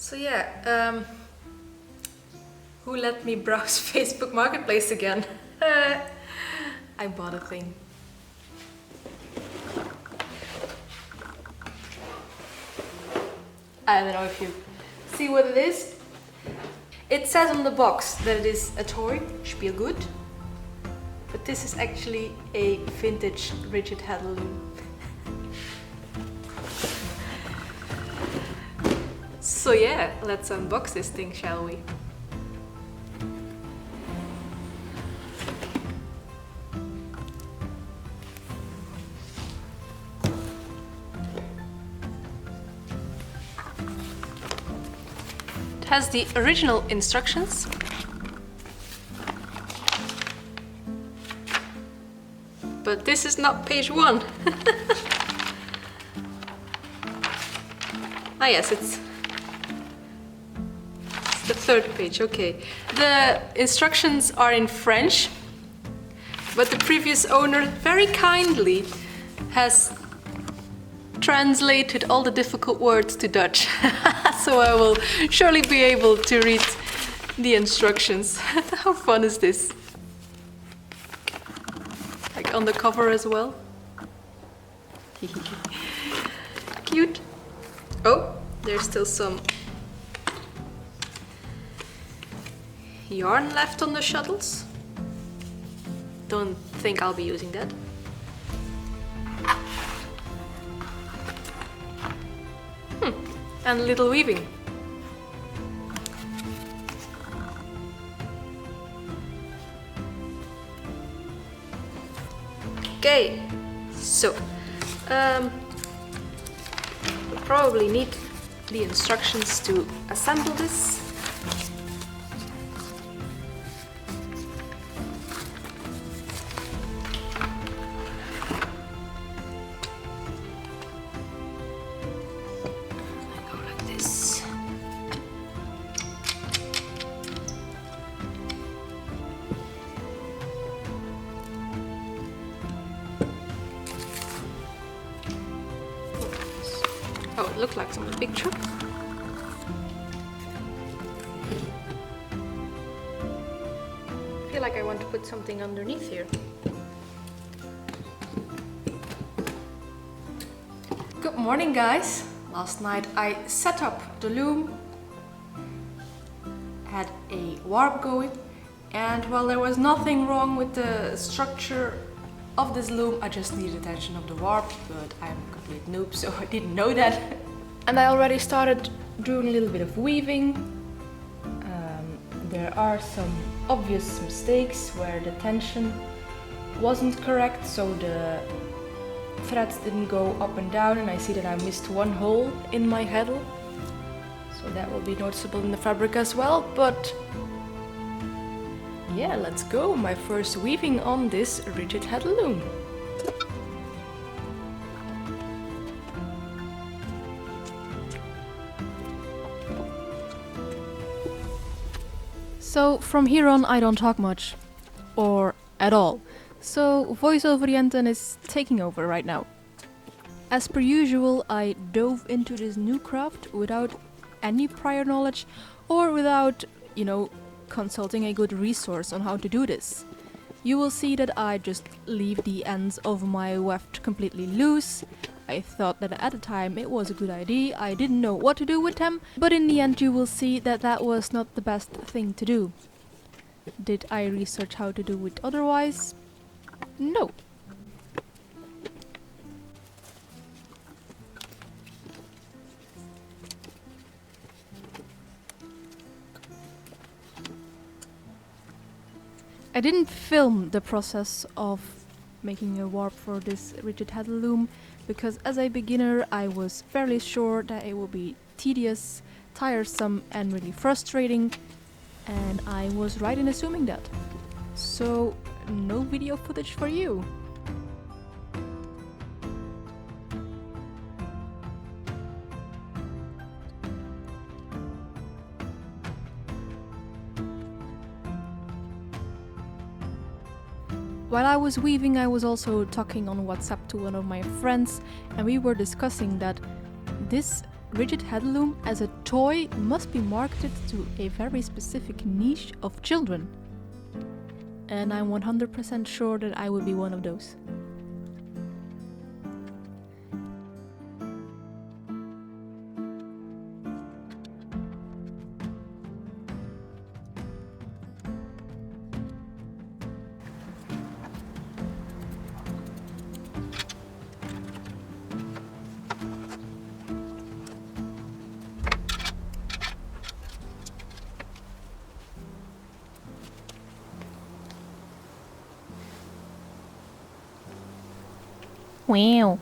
So yeah, who let me browse Facebook Marketplace again? I bought a thing. I don't know if you see what it is. It says on the box that it is a toy, Spielgut, but this is actually a vintage Rigid Heddle loom. So yeah, let's unbox this thing, shall we? It has the original instructions. But this is not page 1. Ah yes, it's the 3rd page, okay. The instructions are in French, but the previous owner very kindly has translated all the difficult words to Dutch. So I will surely be able to read the instructions. How fun is this? Like on the cover as well. Cute. Oh, there's still some yarn left on the shuttles. Don't think I'll be using that. And a little weaving. Okay, so we'll probably need the instructions to assemble this. Oh, it looked like some picture. I feel like I want to put something underneath here. Good morning, guys. Last night I set up the loom, had a warp going, and while there was nothing wrong with the structure of this loom, I just needed attention of the warp, but I'm a complete noob, so I didn't know that. And I already started doing a little bit of weaving. There are some obvious mistakes where the tension wasn't correct, so the threads didn't go up and down, and I see that I missed one hole in my heddle. So that will be noticeable in the fabric as well, but yeah, let's go. My first weaving on this Rigid Heddle loom. So from here on I don't talk much, or at all. So voiceover Jenten is taking over right now. As per usual, I dove into this new craft without any prior knowledge or without, consulting a good resource on how to do this. You will see that I just leave the ends of my weft completely loose. I thought that at the time it was a good idea, I didn't know what to do with them, but in the end you will see that that was not the best thing to do. Did I research how to do it otherwise? No. I didn't film the process of making a warp for this Rigid Heddle loom because as a beginner I was fairly sure that it would be tedious, tiresome and really frustrating, and I was right in assuming that. So no video footage for you. While I was weaving, I was also talking on WhatsApp to one of my friends, and we were discussing that this Rigid Heddle loom as a toy must be marketed to a very specific niche of children. And I'm 100% sure that I will be one of those. Wow.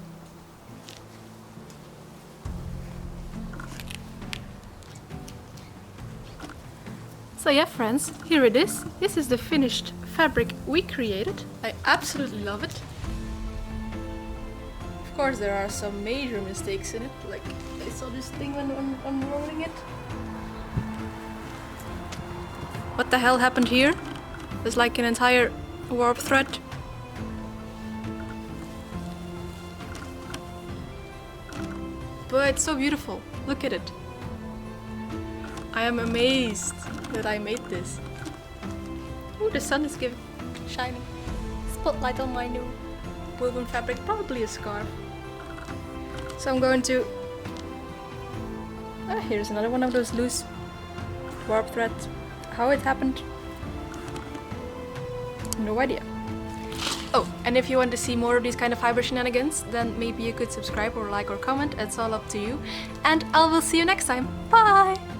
So yeah, friends, here it is. This is the finished fabric we created. I absolutely love it. Of course, there are some major mistakes in it, like I saw this thing when unrolling it. What the hell happened here? There's like an entire warp thread. But it's so beautiful. Look at it. I am amazed that I made this. Ooh, the sun is shining. Spotlight on my new woven fabric, probably a scarf. So I'm going to... here's another one of those loose warp threads. How it happened? No idea. Oh, and if you want to see more of these kind of fiber shenanigans, then maybe you could subscribe or like or comment. It's all up to you. And I will see you next time. Bye!